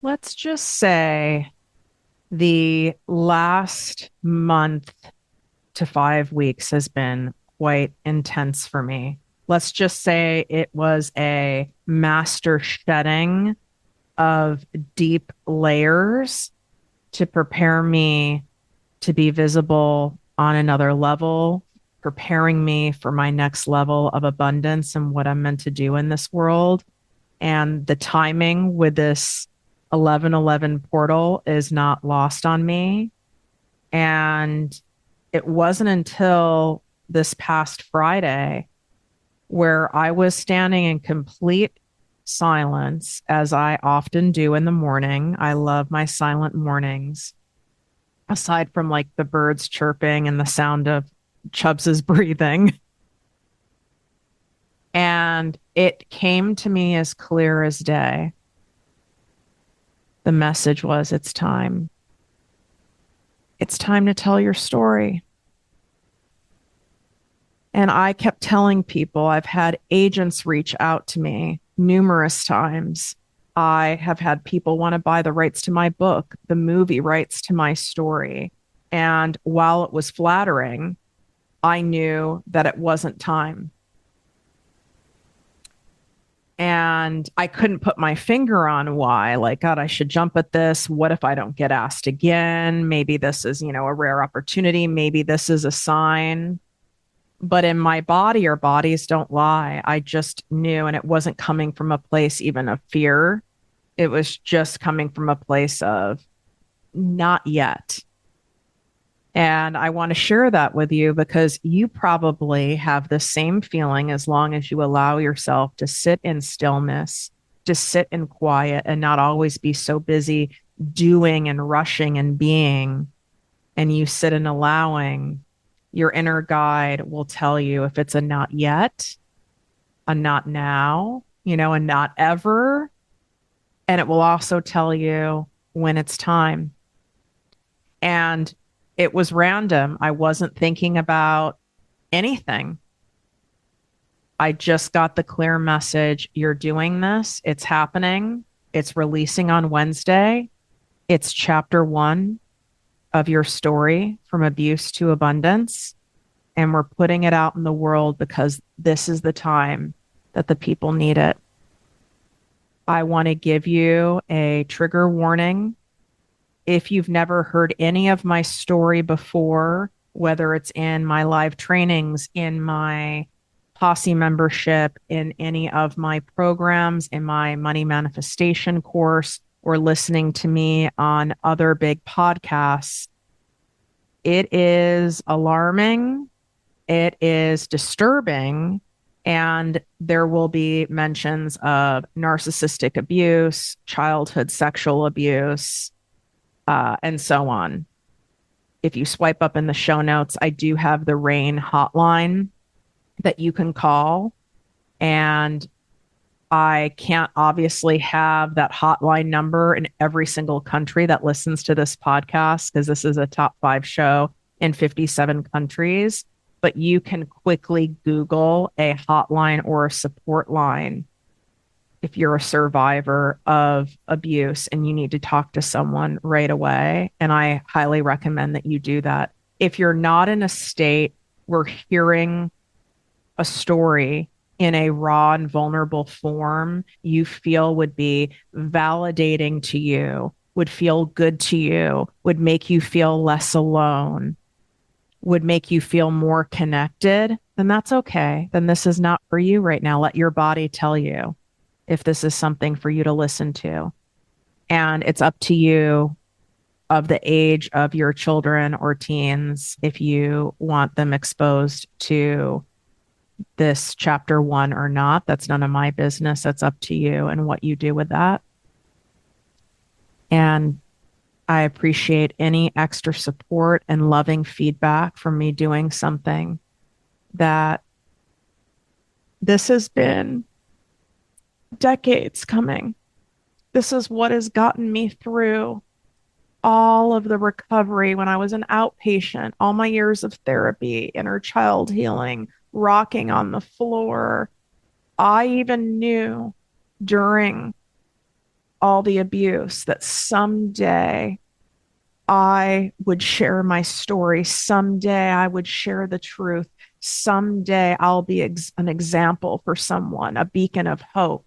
Let's just say the last month to 5 weeks has been quite intense for me. Let's just say it was a master shedding of deep layers to prepare me to be visible on another level, preparing me for my next level of abundance and what I'm meant to do in this world. And the timing with this 1111 portal is not lost on me. And it wasn't until this past Friday where I was standing in complete silence, as I often do in the morning. I love my silent mornings, aside from like the birds chirping and the sound of Chubbs's breathing. And it came to me as clear as day. The message was, it's time. It's time to tell your story. And I kept telling people, I've had agents reach out to me numerous times. I have had people want to buy the rights to my book, the movie rights to my story. And while it was flattering, I knew that it wasn't time. And I couldn't put my finger on why. Like, God, I should jump at this. What if I don't get asked again? Maybe this is, a rare opportunity. Maybe this is a sign. But in my body, or bodies don't lie, I just knew, and it wasn't coming from a place even of fear. It was just coming from a place of not yet. And I want to share that with you because you probably have the same feeling as long as you allow yourself to sit in stillness, to sit in quiet and not always be so busy doing and rushing and being. And you sit in allowing. Your inner guide will tell you if it's a not yet, a not now, a not ever. And it will also tell you when it's time. And it was random. I wasn't thinking about anything. I just got the clear message. You're doing this. It's happening. It's releasing on Wednesday. It's chapter 1 of your story from abuse to abundance. And we're putting it out in the world because this is the time that the people need it. I want to give you a trigger warning. If you've never heard any of my story before, whether it's in my live trainings, in my posse membership, in any of my programs, in my money manifestation course, or listening to me on other big podcasts, it is alarming. It is disturbing. And there will be mentions of narcissistic abuse, childhood sexual abuse, and so on. If you swipe up in the show notes, I do have the RAINN hotline that you can call. And I can't obviously have that hotline number in every single country that listens to this podcast because this is a top 5 show in 57 countries. But you can quickly Google a hotline or a support line if you're a survivor of abuse and you need to talk to someone right away. And I highly recommend that you do that. If you're not in a state where hearing a story in a raw and vulnerable form you feel would be validating to you, would feel good to you, would make you feel less alone, would make you feel more connected, then that's okay. Then this is not for you right now. Let your body tell you if this is something for you to listen to. And it's up to you of the age of your children or teens if you want them exposed to this chapter 1 or not. That's none of my business. That's up to you and what you do with that. And I appreciate any extra support and loving feedback from me doing something that this has been decades coming. This is what has gotten me through all of the recovery when I was an outpatient, all my years of therapy, inner child healing, rocking on the floor. I even knew during all the abuse, that someday I would share my story. Someday I would share the truth. Someday I'll be an example for someone, a beacon of hope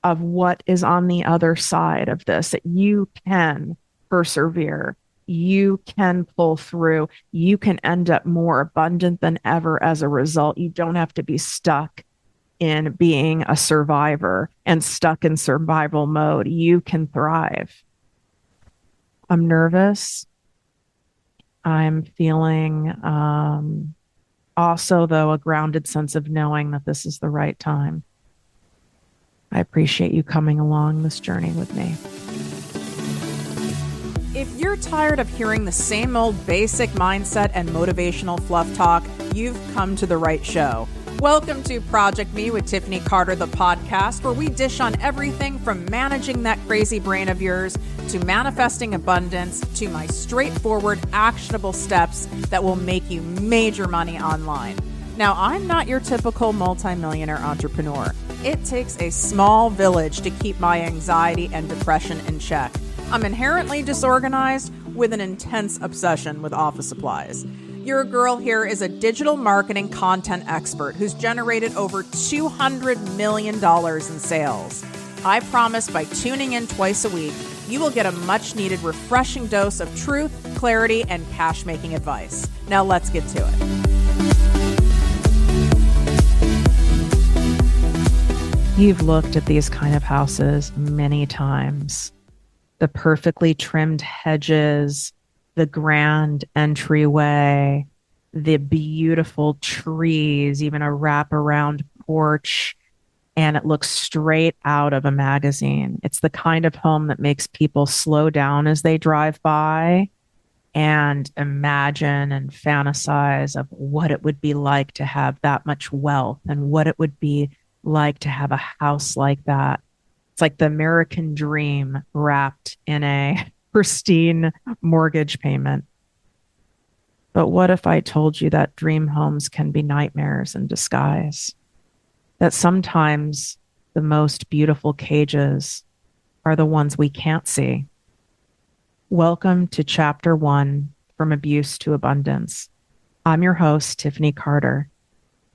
of what is on the other side of this, that you can persevere. You can pull through. You can end up more abundant than ever as a result. You don't have to be stuck in being a survivor and stuck in survival mode. You can thrive. I'm nervous. I'm feeling also, though, a grounded sense of knowing that this is the right time. I appreciate you coming along this journey with me. If you're tired of hearing the same old basic mindset and motivational fluff talk, you've come to the right show. Welcome to Project Me with Tiffany Carter, the podcast, where we dish on everything from managing that crazy brain of yours to manifesting abundance to my straightforward, actionable steps that will make you major money online. Now, I'm not your typical multimillionaire entrepreneur. It takes a small village to keep my anxiety and depression in check. I'm inherently disorganized with an intense obsession with office supplies. Your girl here is a digital marketing content expert who's generated over $200 million in sales. I promise by tuning in twice a week, you will get a much needed refreshing dose of truth, clarity, and cash making advice. Now let's get to it. You've looked at these kind of houses many times. The perfectly trimmed hedges, the grand entryway, the beautiful trees, even a wraparound porch, and it looks straight out of a magazine. It's the kind of home that makes people slow down as they drive by and imagine and fantasize of what it would be like to have that much wealth and what it would be like to have a house like that. It's like the American dream wrapped in a pristine mortgage payment. But what if I told you that dream homes can be nightmares in disguise? That sometimes the most beautiful cages are the ones we can't see. Welcome to Chapter 1, From Abuse to Abundance. I'm your host, Tiffany Carter,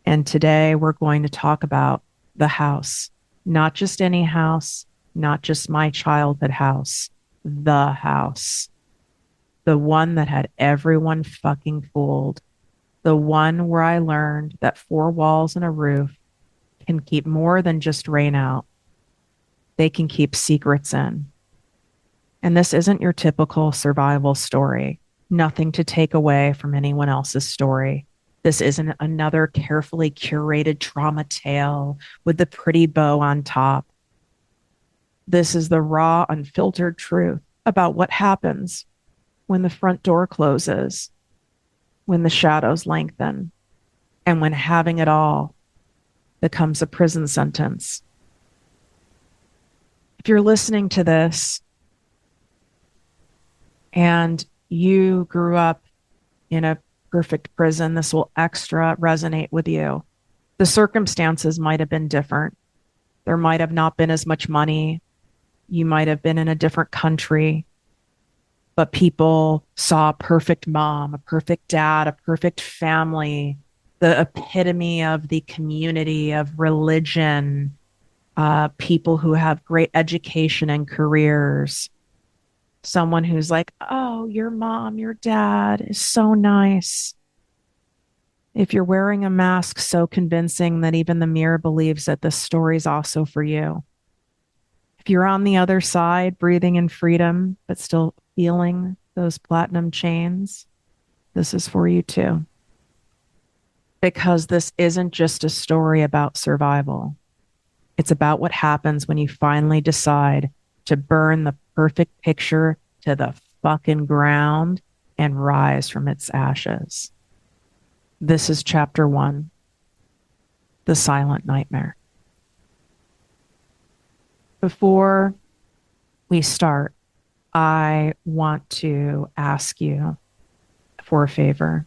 and today we're going to talk about the house. Not just any house, not just my childhood house, the house. The one that had everyone fucking fooled. The one where I learned that 4 walls and a roof can keep more than just rain out. They can keep secrets in. And this isn't your typical survival story. Nothing to take away from anyone else's story. This isn't another carefully curated trauma tale with the pretty bow on top. This is the raw, unfiltered truth about what happens when the front door closes, when the shadows lengthen, and when having it all becomes a prison sentence. If you're listening to this and you grew up in a perfect prison, this will extra resonate with you. The circumstances might have been different. There might have not been as much money. You might have been in a different country, but people saw a perfect mom, a perfect dad, a perfect family, the epitome of the community, of religion, people who have great education and careers. Someone who's like, oh, your mom, your dad is so nice. If you're wearing a mask so convincing that even the mirror believes that this story's also for you. If you're on the other side, breathing in freedom, but still feeling those platinum chains, this is for you too. Because this isn't just a story about survival. It's about what happens when you finally decide to burn the perfect picture to the fucking ground and rise from its ashes. This is Chapter 1, The Silent Nightmare. Before we start, I want to ask you for a favor.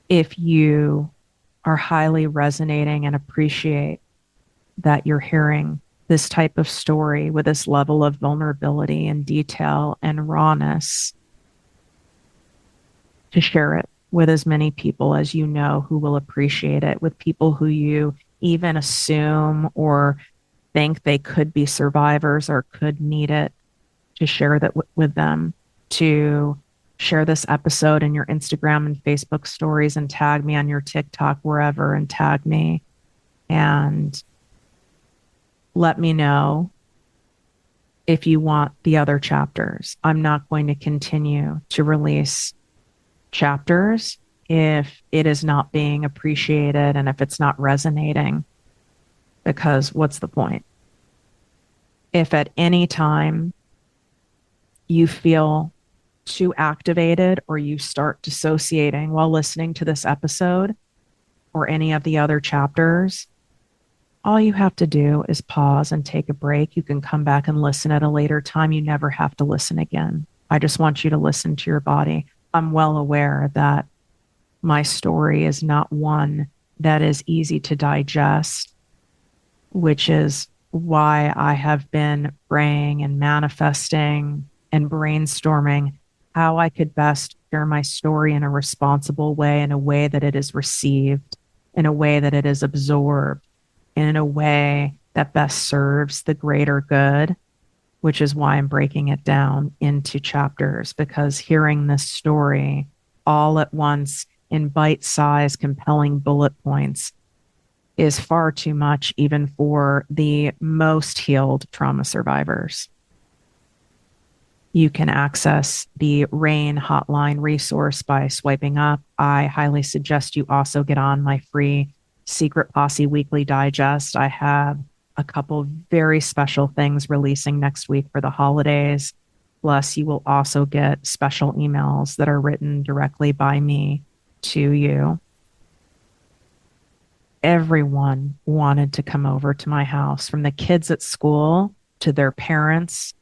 If you are highly resonating and appreciate that you're hearing this type of story with this level of vulnerability and detail and rawness, to share it with as many people as you know who will appreciate it, with people who you even assume or think they could be survivors or could need it, to share that with them, to share this episode in your Instagram and Facebook stories and tag me on your TikTok, wherever, and tag me and let me know if you want the other chapters. I'm not going to continue to release chapters if it is not being appreciated and if it's not resonating, because what's the point? If at any time you feel too activated or you start dissociating while listening to this episode or any of the other chapters, all you have to do is pause and take a break. You can come back and listen at a later time. You never have to listen again. I just want you to listen to your body. I'm well aware that my story is not one that is easy to digest, which is why I have been praying and manifesting and brainstorming how I could best share my story in a responsible way, in a way that it is received, in a way that it is absorbed, and in a way that best serves the greater good, which is why I'm breaking it down into chapters, because hearing this story all at once in bite-sized, compelling bullet points is far too much, even for the most healed trauma survivors. You can access the RAINN Hotline resource by swiping up. I highly suggest you also get on my free Secret Posse Weekly Digest. I have a couple very special things releasing next week for the holidays. Plus, you will also get special emails that are written directly by me to you. Everyone wanted to come over to my house, from the kids at school to their parents,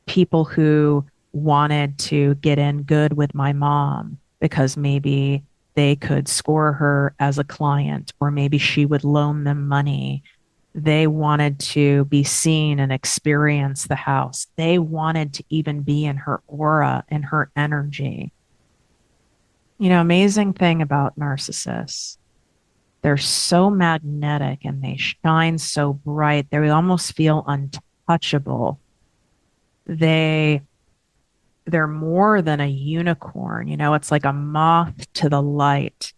people who wanted to get in good with my mom because maybe they could score her as a client, or maybe she would loan them money. They wanted to be seen and experience the house. They wanted to even be in her aura and her energy. You know, amazing thing about narcissists, they're so magnetic and they shine so bright. They almost feel untouchable. They're more than a unicorn. You know, it's like a moth to the light,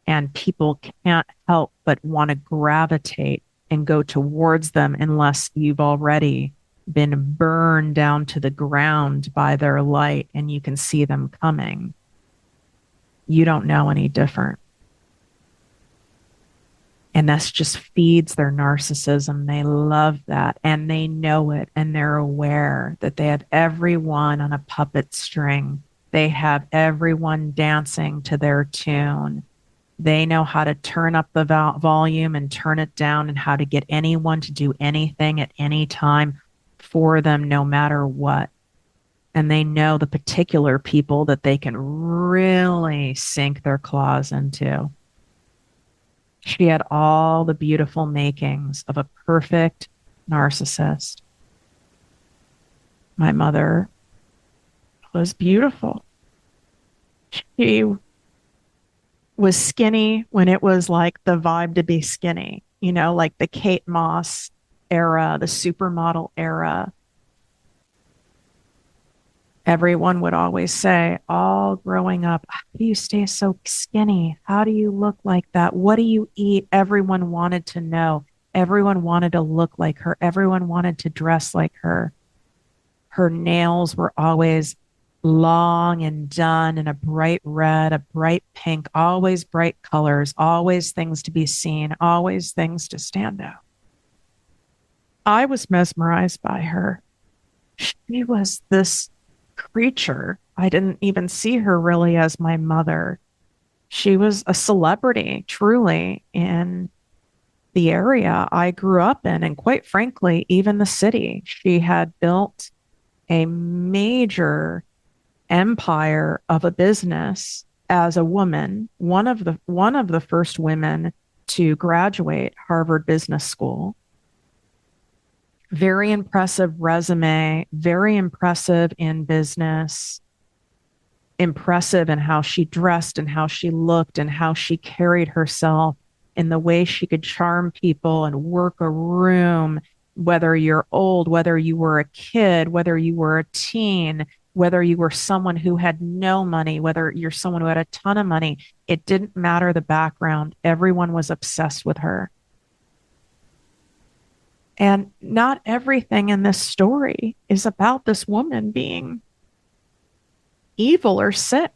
and people can't help but want to gravitate and go towards them unless you've already been burned down to the ground by their light and you can see them coming. You don't know any different. And this just feeds their narcissism. They love that, and they know it, and they're aware that they have everyone on a puppet string. They have everyone dancing to their tune. They know how to turn up the volume and turn it down, and how to get anyone to do anything at any time for them, no matter what. And they know the particular people that they can really sink their claws into. She had all the beautiful makings of a perfect narcissist. My mother was beautiful. She was skinny when it was like the vibe to be skinny, you know, like the Kate Moss era, the supermodel era. Everyone would always say, all growing up, how do you stay so skinny? How do you look like that? What do you eat? Everyone wanted to know. Everyone wanted to look like her. Everyone wanted to dress like her. Her nails were always long and done in a bright red, a bright pink, always bright colors, always things to be seen, always things to stand out. I was mesmerized by her. She was this creature. I didn't even see her really as my mother. She was a celebrity, truly, in the area I grew up in, and quite frankly, even the city. She had built a major empire of a business as a woman, one of the first women to graduate Harvard Business School. Very impressive resume, very impressive in business, impressive in how she dressed and how she looked and how she carried herself, in the way she could charm people and work a room, whether you're old, whether you were a kid, whether you were a teen, whether you were someone who had no money, whether you're someone who had a ton of money. It didn't matter the background. Everyone was obsessed with her. And not everything in this story is about this woman being evil or sick.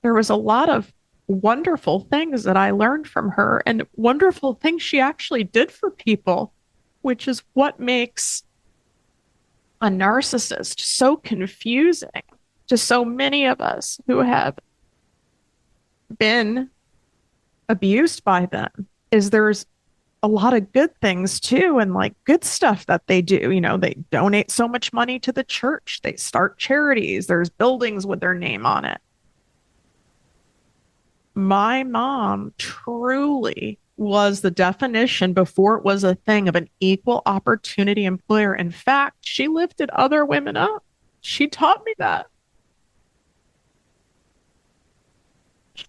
There was a lot of wonderful things that I learned from her and wonderful things she actually did for people, which is what makes a narcissist so confusing to so many of us who have been abused by them. Is there's a lot of good things too, and like good stuff that they do. You know, they donate so much money to the church, they start charities, there's buildings with their name on it. My mom truly was the definition, before it was a thing, of an equal opportunity employer. In fact, she lifted other women up. She taught me that.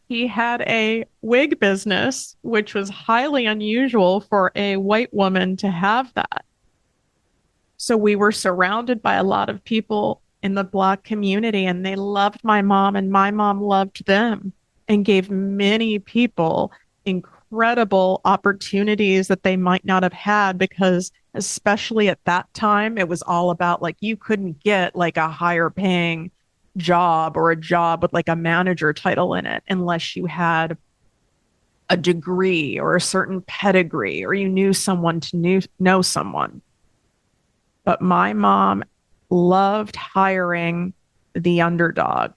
He had a wig business, which was highly unusual for a white woman to have that. So we were surrounded by a lot of people in the Black community, and they loved my mom, and my mom loved them, and gave many people incredible opportunities that they might not have had, because especially at that time, it was all about like you couldn't get like a higher paying job or a job with like a manager title in it unless you had a degree or a certain pedigree or you knew someone to know someone. But my mom loved hiring the underdog.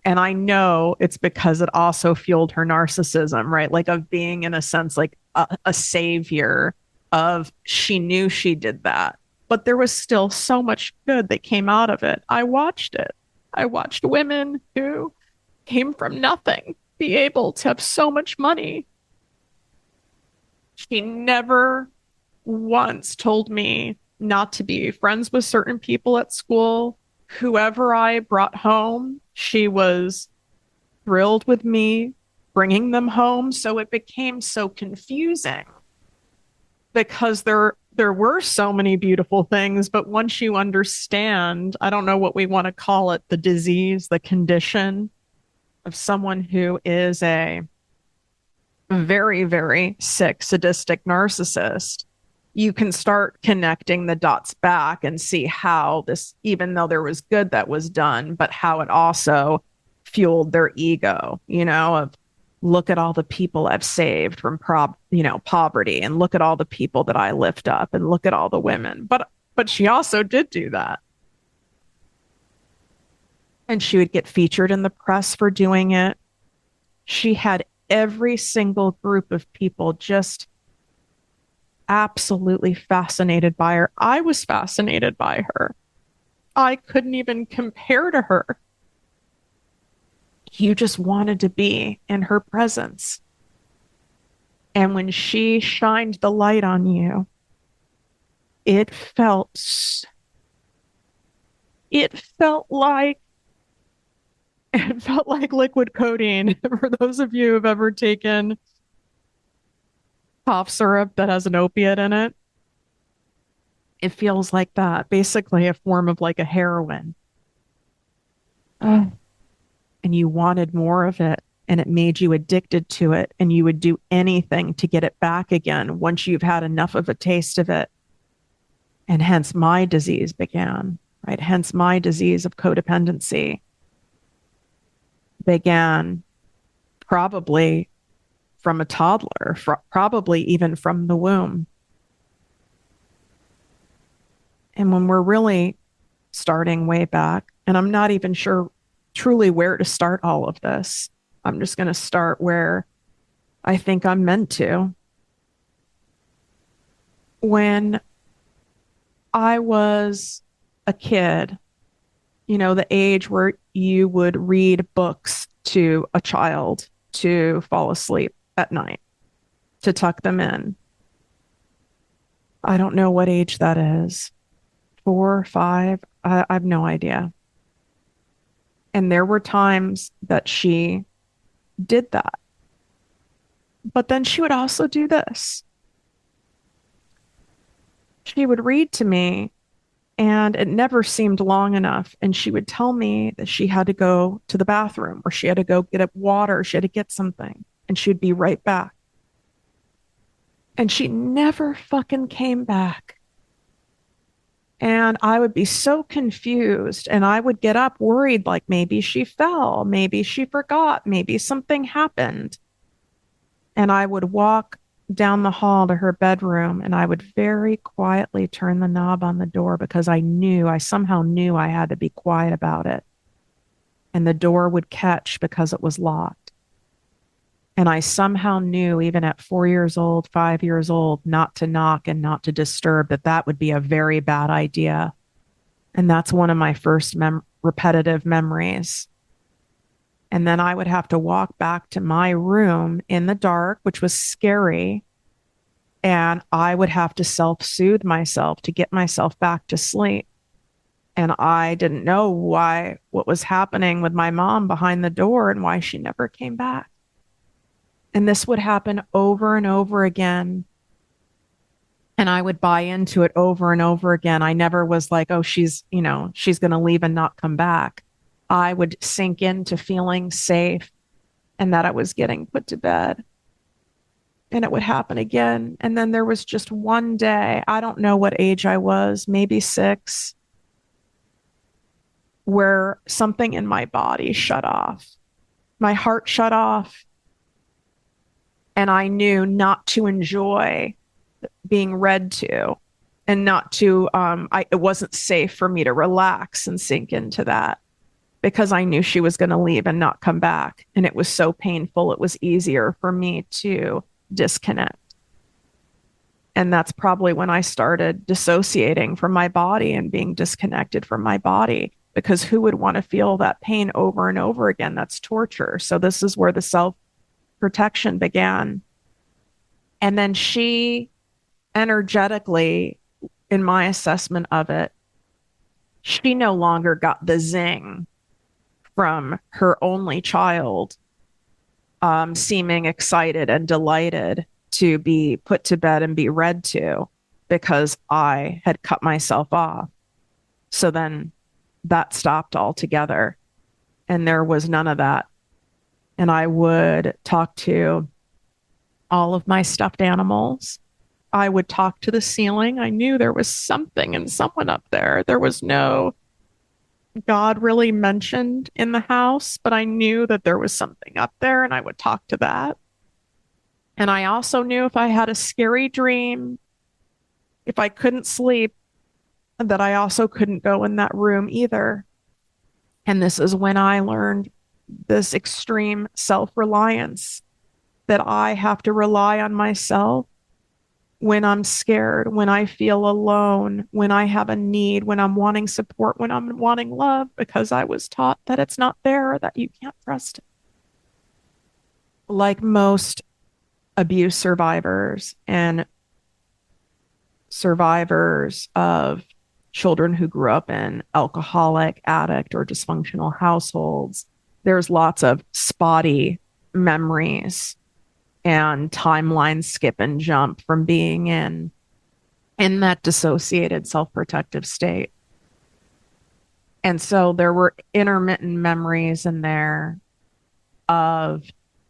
And I know it's because it also fueled her narcissism, right? Like of being, in a sense, like a savior of, she knew she did that. But there was still so much good that came out of it. I watched it. I watched women who came from nothing be able to have so much money. She never once told me not to be friends with certain people at school. Whoever I brought home, she was thrilled with me bringing them home. So it became so confusing because there were so many beautiful things, but once you understand, I don't know what we want to call it, the disease, the condition of someone who is a very, very sick, sadistic narcissist, you can start connecting the dots back and see how this, even though there was good that was done, but how it also fueled their ego, you know, of look at all the people I've saved from poverty, and look at all the people that I lift up, and look at all the women. But she also did do that. And she would get featured in the press for doing it. She had every single group of people just absolutely fascinated by her. I was fascinated by her. I couldn't even compare to her. You just wanted to be in her presence. And when she shined the light on you, it felt it felt like it felt like liquid codeine. For those of you who've ever taken cough syrup that has an opiate in it, it feels like that. Basically a form of like a heroin. And you wanted more of it, and it made you addicted to it, and you would do anything to get it back again once you've had enough of a taste of it. And hence my disease began, right? Hence my disease of codependency began probably from a toddler, probably even from the womb. And when we're really starting way back, and I'm not even sure truly where to start all of this, I'm just going to start where I think I'm meant to. When I was a kid, you know, the age where you would read books to a child to fall asleep at night, to tuck them in. I don't know what age that is. 4, 5. I have no idea. And there were times that she did that. But then she would also do this. She would read to me, and it never seemed long enough. And she would tell me that she had to go to the bathroom or she had to go get up water. She had to get something, and she'd be right back. And she never fucking came back. And I would be so confused, and I would get up worried, like maybe she fell, maybe she forgot, maybe something happened. And I would walk down the hall to her bedroom, and I would very quietly turn the knob on the door because I somehow knew I had to be quiet about it. And the door would catch because it was locked. And I somehow knew, even at 4 years old, 5 years old, not to knock and not to disturb, that would be a very bad idea. And that's one of my first repetitive memories. And then I would have to walk back to my room in the dark, which was scary. And I would have to self-soothe myself to get myself back to sleep. And I didn't know what was happening with my mom behind the door and why she never came back. And this would happen over and over again. And I would buy into it over and over again. I never was like, oh, she's going to leave and not come back. I would sink into feeling safe and that I was getting put to bed. And it would happen again. And then there was just one day, I don't know what age I was, maybe 6, where something in my body shut off. My heart shut off. And I knew not to enjoy being read to, and not to, it wasn't safe for me to relax and sink into that, because I knew she was going to leave and not come back. And it was so painful. It was easier for me to disconnect. And that's probably when I started dissociating from my body and being disconnected from my body, because who would want to feel that pain over and over again? That's torture. So this is where the self-protection began. And then she energetically, in my assessment of it, she no longer got the zing from her only child seeming excited and delighted to be put to bed and be read to, because I had cut myself off. So then that stopped altogether, and there was none of that. And I would talk to all of my stuffed animals. I would talk to the ceiling. I knew there was something and someone up there. There was no God really mentioned in the house, but I knew that there was something up there, and I would talk to that. And I also knew if I had a scary dream, if I couldn't sleep, that I also couldn't go in that room either. And this is when I learned this extreme self-reliance, that I have to rely on myself when I'm scared, when I feel alone, when I have a need, when I'm wanting support, when I'm wanting love, because I was taught that it's not there, that you can't trust it. Like most abuse survivors and survivors of children who grew up in alcoholic, addict, or dysfunctional households, there's lots of spotty memories and timeline skip and jump from being in that dissociated self-protective state. And so there were intermittent memories in there of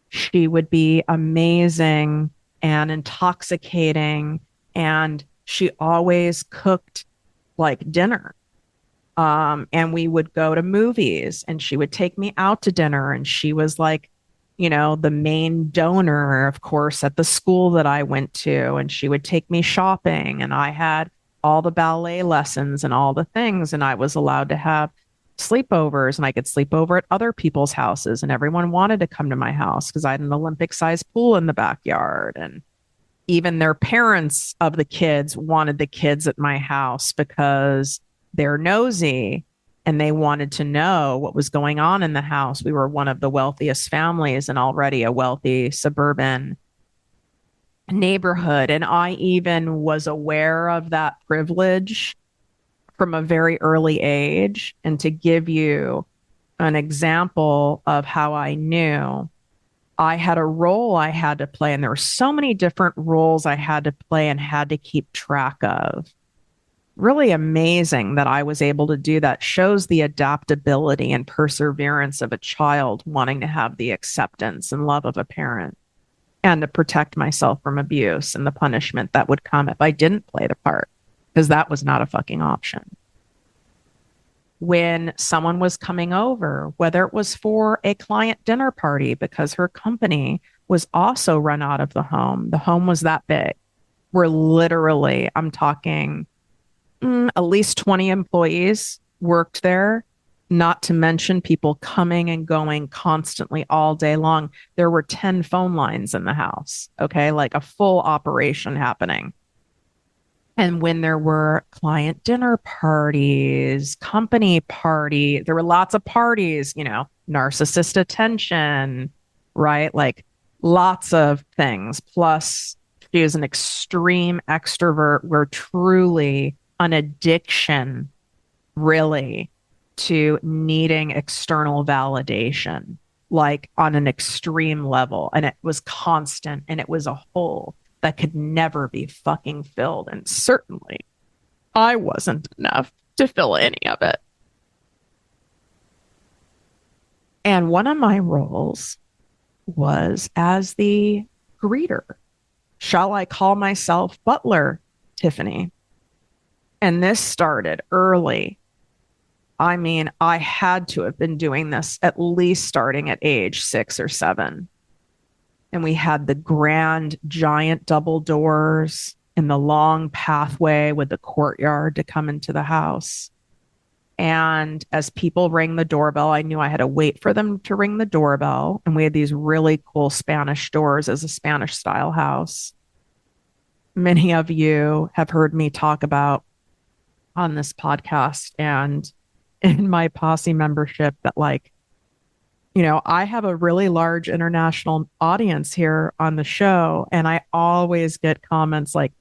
she would be amazing and intoxicating, and she always cooked like dinner. And we would go to movies, and she would take me out to dinner, and she was like, the main donor, of course, at the school that I went to, and she would take me shopping, and I had all the ballet lessons and all the things, and I was allowed to have sleepovers, and I could sleep over at other people's houses, and everyone wanted to come to my house because I had an Olympic-sized pool in the backyard. And even their parents of the kids wanted the kids at my house because they're nosy and they wanted to know what was going on in the house. We were one of the wealthiest families and already a wealthy suburban neighborhood. And I even was aware of that privilege from a very early age. And to give you an example of how I knew, I had a role I had to play, and there were so many different roles I had to play and had to keep track of. Really amazing that I was able to do that. Shows the adaptability and perseverance of a child wanting to have the acceptance and love of a parent and to protect myself from abuse and the punishment that would come if I didn't play the part, because that was not a fucking option. When someone was coming over, whether it was for a client dinner party because her company was also run out of the home was that big. We're literally, I'm talking at least 20 employees worked there, not to mention people coming and going constantly all day long. There were 10 phone lines in the house, okay, like a full operation happening. And when there were client dinner parties, company party, there were lots of parties, narcissist attention, right? Like lots of things. Plus, she is an extreme extrovert where truly an addiction, really, to needing external validation, like on an extreme level. And it was constant and it was a hole that could never be fucking filled. And certainly I wasn't enough to fill any of it. And one of my roles was as the greeter. Shall I call myself butler, Tiffany? And this started early. I mean, I had to have been doing this at least starting at age 6 or 7. And we had the grand, giant double doors in the long pathway with the courtyard to come into the house. And as people rang the doorbell, I knew I had to wait for them to ring the doorbell. And we had these really cool Spanish doors as a Spanish style house. Many of you have heard me talk about on this podcast and in my posse membership that, like, I have a really large international audience here on the show. And I always get comments like,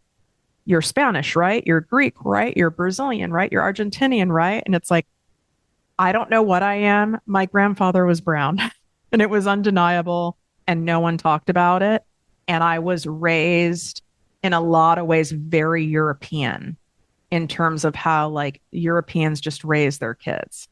you're Spanish, right? You're Greek, right? You're Brazilian, right? You're Argentinian, right? And it's like, I don't know what I am. My grandfather was brown and it was undeniable and no one talked about it. And I was raised in a lot of ways very European in terms of how like Europeans just raise their kids.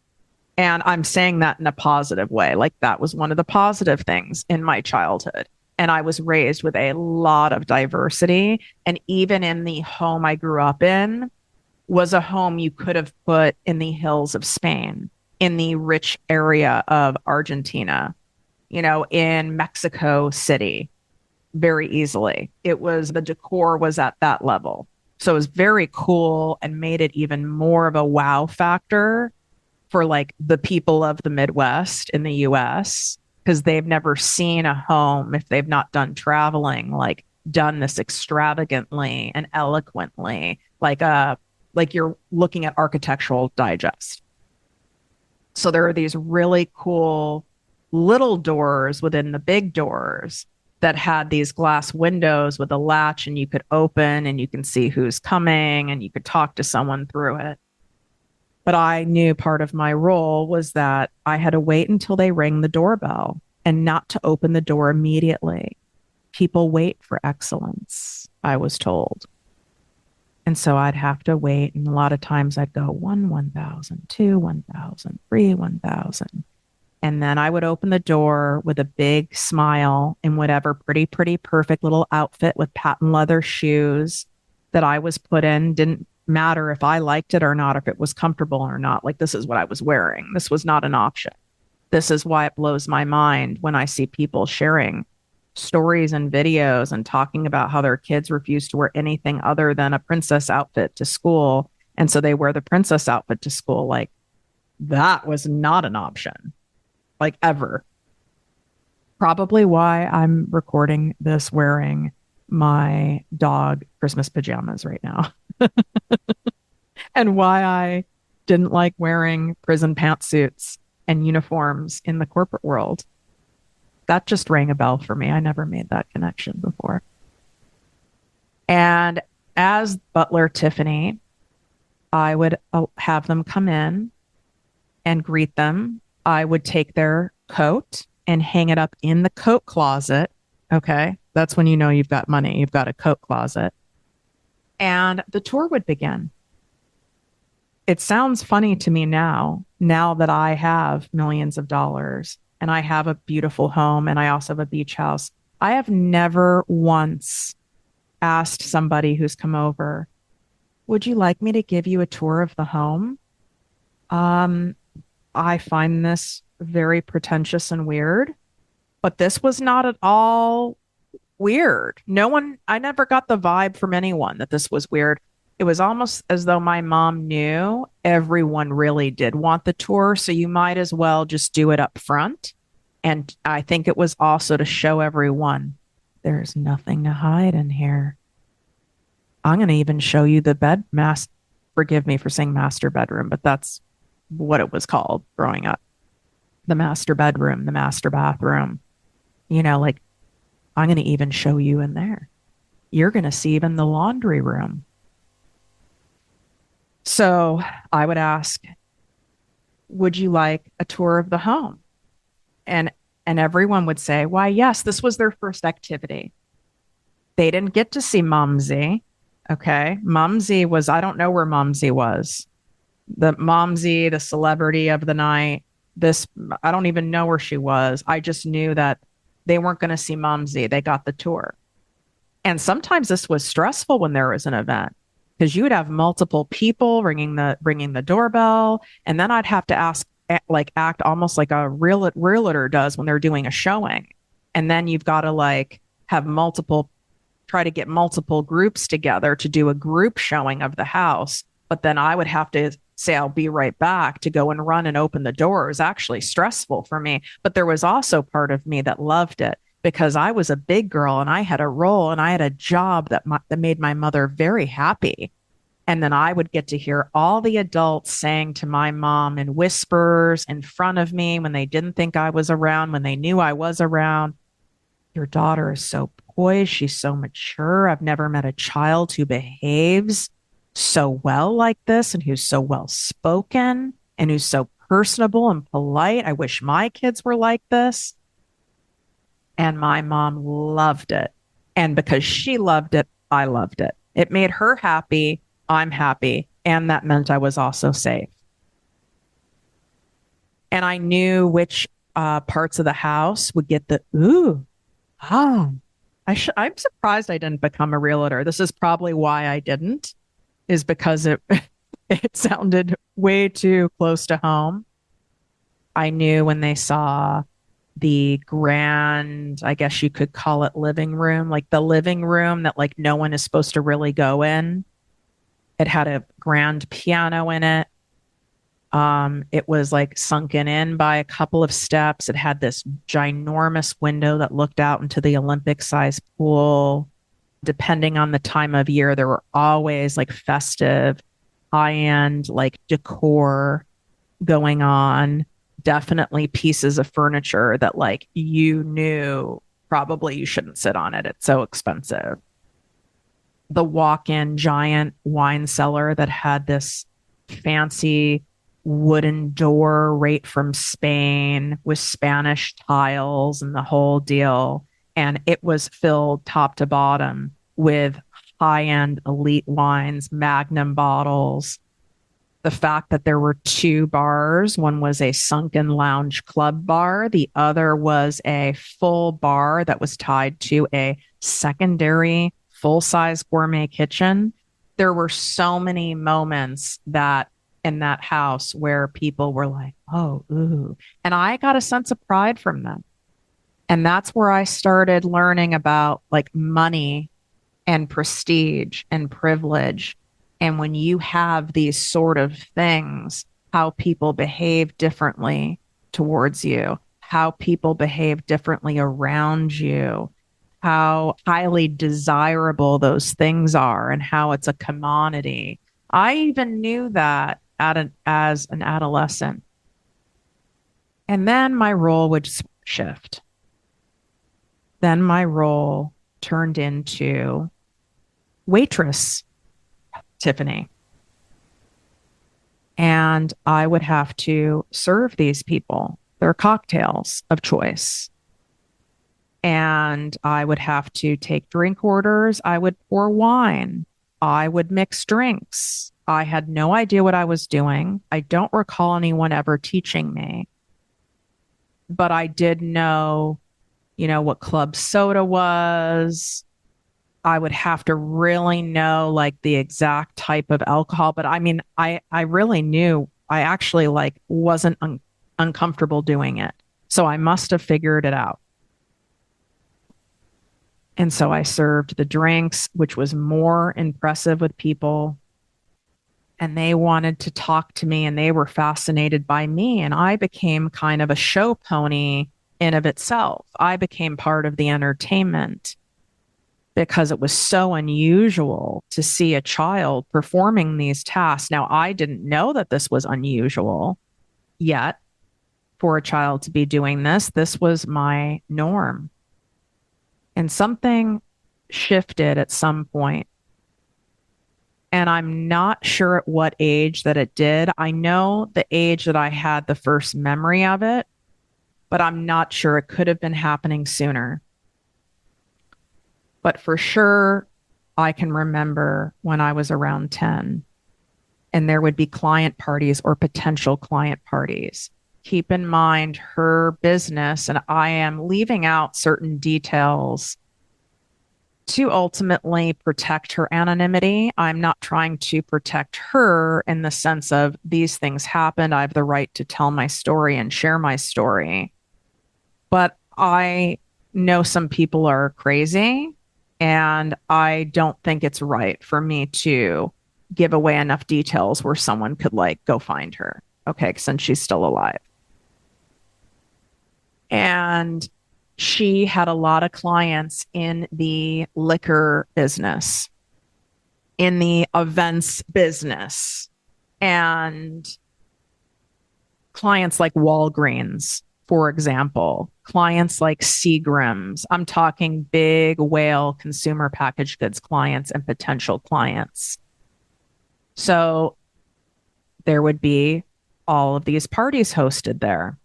And I'm saying that in a positive way. Like that was one of the positive things in my childhood. And I was raised with a lot of diversity. And even in the home I grew up in was a home you could have put in the hills of Spain, in the rich area of Argentina, in Mexico City, very easily. The decor was at that level. So it was very cool and made it even more of a wow factor for like the people of the Midwest in the US, because they've never seen a home if they've not done traveling, like done this extravagantly and eloquently, like you're looking at Architectural Digest. So there are these really cool little doors within the big doors that had these glass windows with a latch, and you could open and you can see who's coming and you could talk to someone through it. But I knew part of my role was that I had to wait until they rang the doorbell and not to open the door immediately. People wait for excellence, I was told. And so I'd have to wait. And a lot of times I'd go 1,000, 2, 1,000, 3, 1,000. And then I would open the door with a big smile in whatever pretty, perfect little outfit with patent leather shoes that I was put in. Didn't matter if I liked it or not, if it was comfortable or not. Like, this is what I was wearing. This was not an option. This is why it blows my mind when I see people sharing stories and videos and talking about how their kids refuse to wear anything other than a princess outfit to school. And so they wear the princess outfit to school. Like, that was not an option, like ever. Probably why I'm recording this wearing my dog Christmas pajamas right now. And why I didn't like wearing prison pantsuits and uniforms in the corporate world. That just rang a bell for me. I never made that connection before. And as butler Tiffany, I would have them come in and greet them. I would take their coat and hang it up in the coat closet. Okay. That's when you know you've got money. You've got a coat closet. And the tour would begin. It sounds funny to me now that I have millions of dollars and I have a beautiful home and I also have a beach house. I have never once asked somebody who's come over, would you like me to give you a tour of the home? Um, I find this very pretentious and weird, but this was not at all weird. I never got the vibe from anyone that this was weird. It was almost as though my mom knew everyone really did want the tour. So you might as well just do it up front. And I think it was also to show everyone there's nothing to hide in here. I'm going to even show you the forgive me for saying master bedroom, but that's what it was called growing up. The master bedroom, the master bathroom, like I'm going to even show you in there. You're going to see even the laundry room. So I would ask, would you like a tour of the home? And everyone would say, why, yes, this was their first activity. They didn't get to see Mumsy. Okay. Mumsy was, I don't know where Mumsy was. The Mumsy, the celebrity of the night. I don't even know where she was. I just knew that they weren't going to see Mumsy. They got the tour. And sometimes this was stressful when there was an event because you would have multiple people ringing the doorbell. And then I'd have to act almost like a realtor does when they're doing a showing. And then you've got to try to get multiple groups together to do a group showing of the house. But then I would have to say, I'll be right back to go and run and open the door. It was actually stressful for me. But there was also part of me that loved it because I was a big girl and I had a role and I had a job that made my mother very happy. And then I would get to hear all the adults saying to my mom in whispers in front of me when they didn't think I was around, when they knew I was around, your daughter is so poised. She's so mature. I've never met a child who behaves so well like this and who's so well spoken and who's so personable and polite. I wish my kids were like this. And my mom loved it. And because she loved it, I loved it. It made her happy. I'm happy. And that meant I was also safe. And I knew which parts of the house would get the, ooh, ah. I'm surprised I didn't become a realtor. This is probably why I didn't, is because it sounded way too close to home. I knew when they saw the grand, I guess you could call it living room, like the living room that like no one is supposed to really go in. It had a grand piano in it. It was like sunken in by a couple of steps. It had this ginormous window that looked out into the Olympic-sized pool. Depending on the time of year, there were always like festive, high-end like decor going on. Definitely pieces of furniture that like you knew probably you shouldn't sit on it. It's so expensive. The walk-in giant wine cellar that had this fancy wooden door right from Spain with Spanish tiles and the whole deal. And it was filled top to bottom with high-end elite wines, Magnum bottles. The fact that there were two bars, one was a sunken lounge club bar, the other was a full bar that was tied to a secondary full-size gourmet kitchen. There were so many moments that in that house where people were like, oh, ooh. And I got a sense of pride from them. And that's where I started learning about like money and prestige and privilege. And when you have these sort of things, how people behave differently towards you, how people behave differently around you, how highly desirable those things are, and how it's a commodity. I even knew that as an adolescent. And then my role would shift. Then my role turned into waitress, Tiffany. And I would have to serve these people their cocktails of choice. And I would have to take drink orders. I would pour wine. I would mix drinks. I had no idea what I was doing. I don't recall anyone ever teaching me, but I did know, what club soda was. I would have to really know like the exact type of alcohol. But I mean, I really knew I actually like wasn't uncomfortable doing it. So I must have figured it out. And so I served the drinks, which was more impressive with people. And they wanted to talk to me and they were fascinated by me. And I became kind of a show pony in of itself. I became part of the entertainment because it was so unusual to see a child performing these tasks. Now, I didn't know that this was unusual yet for a child to be doing this. This was my norm. And something shifted at some point. And I'm not sure at what age that it did. I know the age that I had the first memory of it, but I'm not sure. It could have been happening sooner. But for sure, I can remember when I was around 10 and there would be client parties or potential client parties. Keep in mind her business, and I am leaving out certain details to ultimately protect her anonymity. I'm not trying to protect her in the sense of these things happened. I have the right to tell my story and share my story. But I know some people are crazy, and I don't think it's right for me to give away enough details where someone could like go find her. Okay, since she's still alive. And she had a lot of clients in the liquor business, in the events business, and clients like Walgreens, for example, clients like Seagram's. I'm talking big whale consumer packaged goods clients and potential clients. So there would be all of these parties hosted there.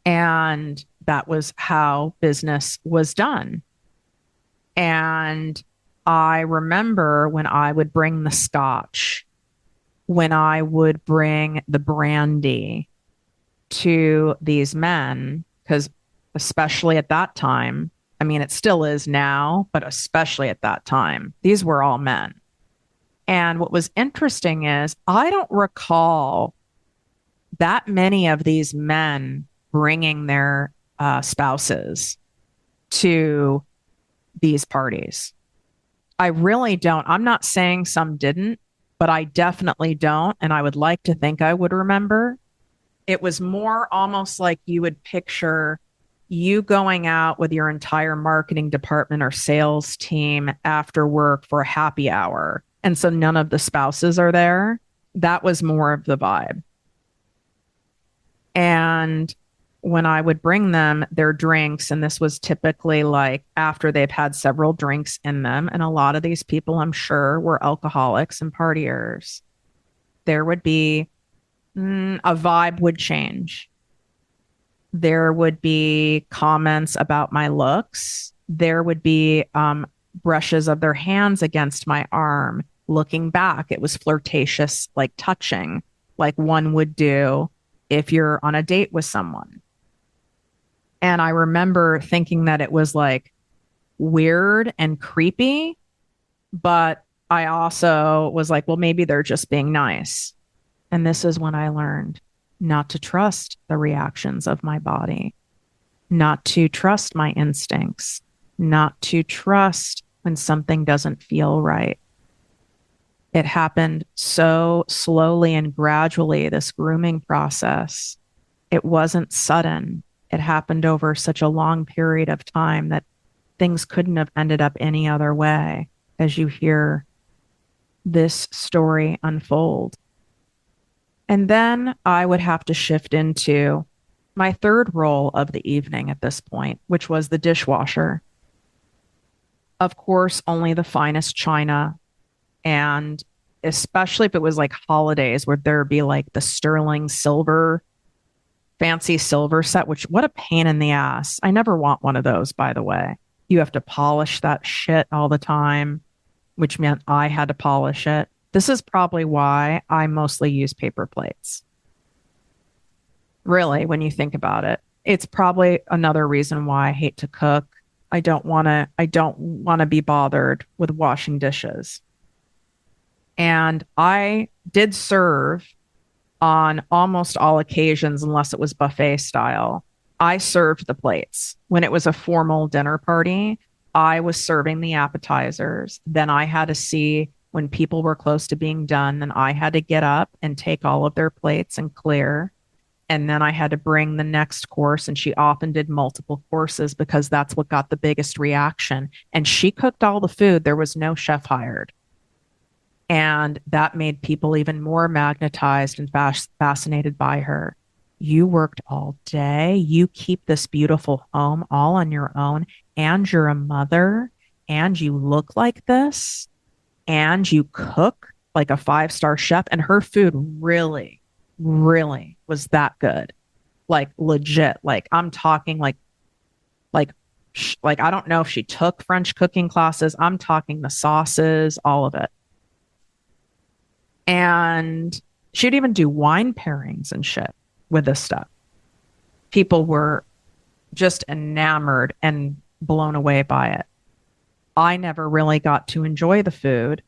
And that was how business was done. And I remember when I would bring the scotch, when I would bring the brandy to these men, because especially at that time, I mean, it still is now, but especially at that time, these were all men. And what was interesting is I don't recall that many of these men bringing their spouses to these parties. I really don't. I'm not saying some didn't, but I definitely don't. And I would like to think I would remember. It was more almost like you would picture you going out with your entire marketing department or sales team after work for a happy hour. And so none of the spouses are there. That was more of the vibe. And when I would bring them their drinks, and this was typically like after they've had several drinks in them, and a lot of these people, I'm sure, were alcoholics and partiers, there would be a vibe would change. There would be comments about my looks. There would be brushes of their hands against my arm, looking back. It was flirtatious, like touching, like one would do if you're on a date with someone. And I remember thinking that it was like weird and creepy, but I also was like, well, maybe they're just being nice. And this is when I learned not to trust the reactions of my body, not to trust my instincts, not to trust when something doesn't feel right. It happened so slowly and gradually, this grooming process. It wasn't sudden. It happened over such a long period of time that things couldn't have ended up any other way as you hear this story unfold. And then I would have to shift into my third role of the evening at this point, which was the dishwasher. Of course, only the finest china. And especially if it was like holidays where there'd be like the sterling silver, fancy silver set, which what a pain in the ass. I never want one of those, by the way. You have to polish that shit all the time, which meant I had to polish it. This is probably why I mostly use paper plates. Really, when you think about it, it's probably another reason why I hate to cook. I don't want to be bothered with washing dishes. And I did serve on almost all occasions, unless it was buffet style. I served the plates. When it was a formal dinner party, I was serving the appetizers. Then I had to see when people were close to being done, then I had to get up and take all of their plates and clear. And then I had to bring the next course. And she often did multiple courses because that's what got the biggest reaction. And she cooked all the food. There was no chef hired. And that made people even more magnetized and fascinated by her. You worked all day. You keep this beautiful home all on your own. And you're a mother. And you look like this. And you cook like a five-star chef. And her food really, really was that good. Like legit. Like I'm talking like, like I don't know if she took French cooking classes. I'm talking the sauces, all of it. And she'd even do wine pairings and shit with this stuff. People were just enamored and blown away by it. I never really got to enjoy the food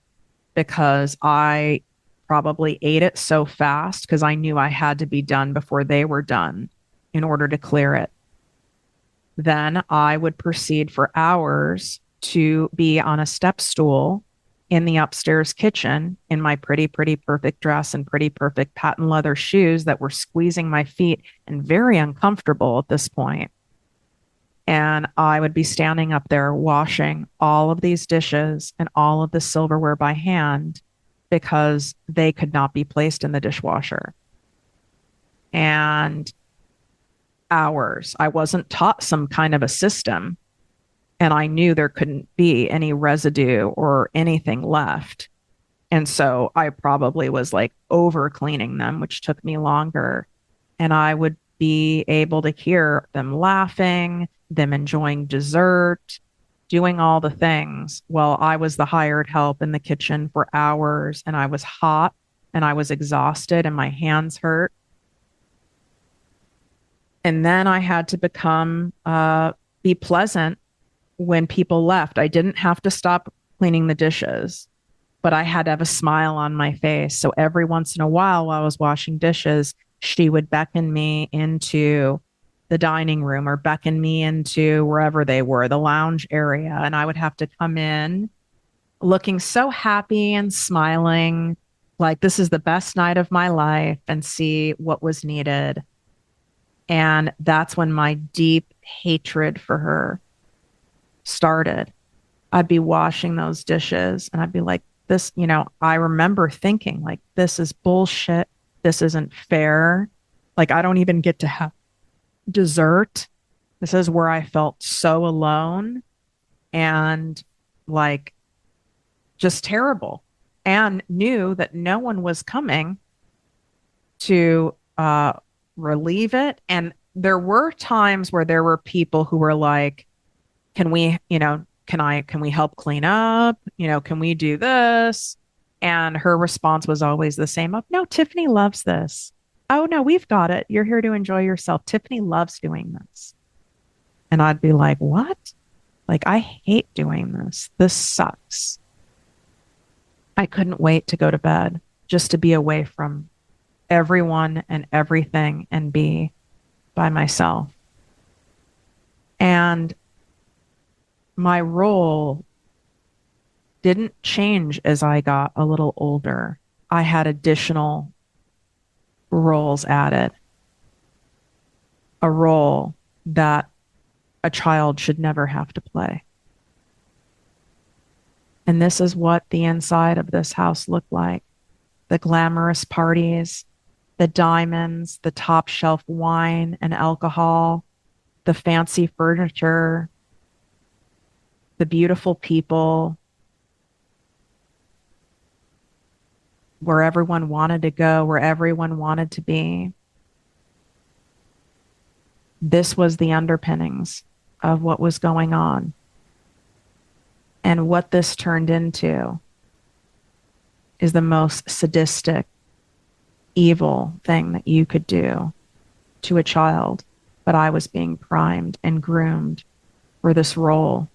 because I probably ate it so fast because I knew I had to be done before they were done in order to clear it. Then I would proceed for hours to be on a step stool in the upstairs kitchen in my pretty, pretty perfect dress and pretty perfect patent leather shoes that were squeezing my feet and very uncomfortable at this point. And I would be standing up there washing all of these dishes and all of the silverware by hand because they could not be placed in the dishwasher. And hours. I wasn't taught some kind of a system. And I knew there couldn't be any residue or anything left. And so I probably was like over cleaning them, which took me longer. And I would be able to hear them laughing, them enjoying dessert, doing all the things while I was the hired help in the kitchen for hours. And I was hot and I was exhausted and my hands hurt. And then I had to be pleasant when people left. I didn't have to stop cleaning the dishes, but I had to have a smile on my face. So every once in a while I was washing dishes, she would beckon me into the dining room or beckon me into wherever they were, the lounge area. And I would have to come in looking so happy and smiling, like this is the best night of my life, and see what was needed. And that's when my deep hatred for her started. I'd be washing those dishes and I'd be like, this, I remember thinking like, this is bullshit. This isn't fair. Like, I don't even get to have dessert. This is where I felt so alone and like just terrible, and knew that no one was coming to relieve it. And there were times where there were people who were like, can we, can we help clean up? Can we do this? And her response was always the same of, no, Tiffany loves this. Oh no, we've got it. You're here to enjoy yourself. Tiffany loves doing this. And I'd be like, what? Like, I hate doing this. This sucks. I couldn't wait to go to bed just to be away from everyone and everything and be by myself. And my role didn't change as I got a little older. I had additional roles added. A role that a child should never have to play. And this is what the inside of this house looked like. The glamorous parties, the diamonds, the top shelf wine and alcohol, the fancy furniture, the beautiful people, where everyone wanted to go, where everyone wanted to be. This was the underpinnings of what was going on. And what this turned into is the most sadistic, evil thing that you could do to a child. But I was being primed and groomed for this role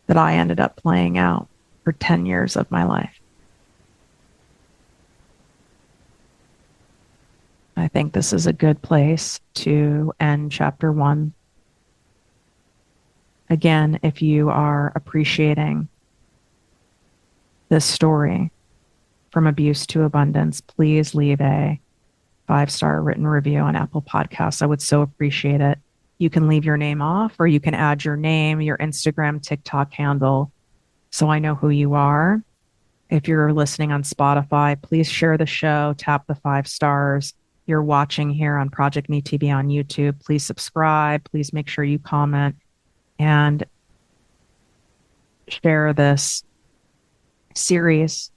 that I ended up playing out for 10 years of my life. I think this is a good place to end chapter 1. Again, if you are appreciating this story from abuse to abundance, please leave a 5-star written review on Apple Podcasts. I would so appreciate it. You can leave your name off, or you can add your name, your Instagram, TikTok handle, so I know who you are. If you're listening on Spotify, please share the show, tap the 5 stars. You're watching here on ProjectME TV on YouTube, please subscribe. Please make sure you comment and share this series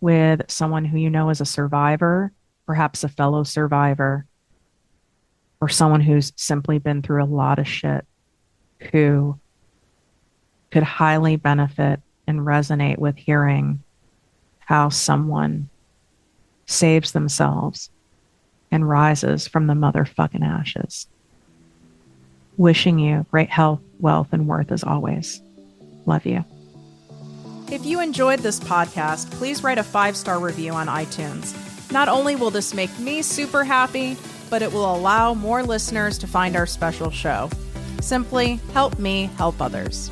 with someone who you know is a survivor, perhaps a fellow survivor, or someone who's simply been through a lot of shit, who could highly benefit and resonate with hearing how someone saves themselves and rises from the motherfucking ashes. Wishing you great health, wealth, and worth as always. Love you. If you enjoyed this podcast, please write a 5-star review on iTunes. Not only will this make me super happy, but it will allow more listeners to find our special show. Simply help me help others.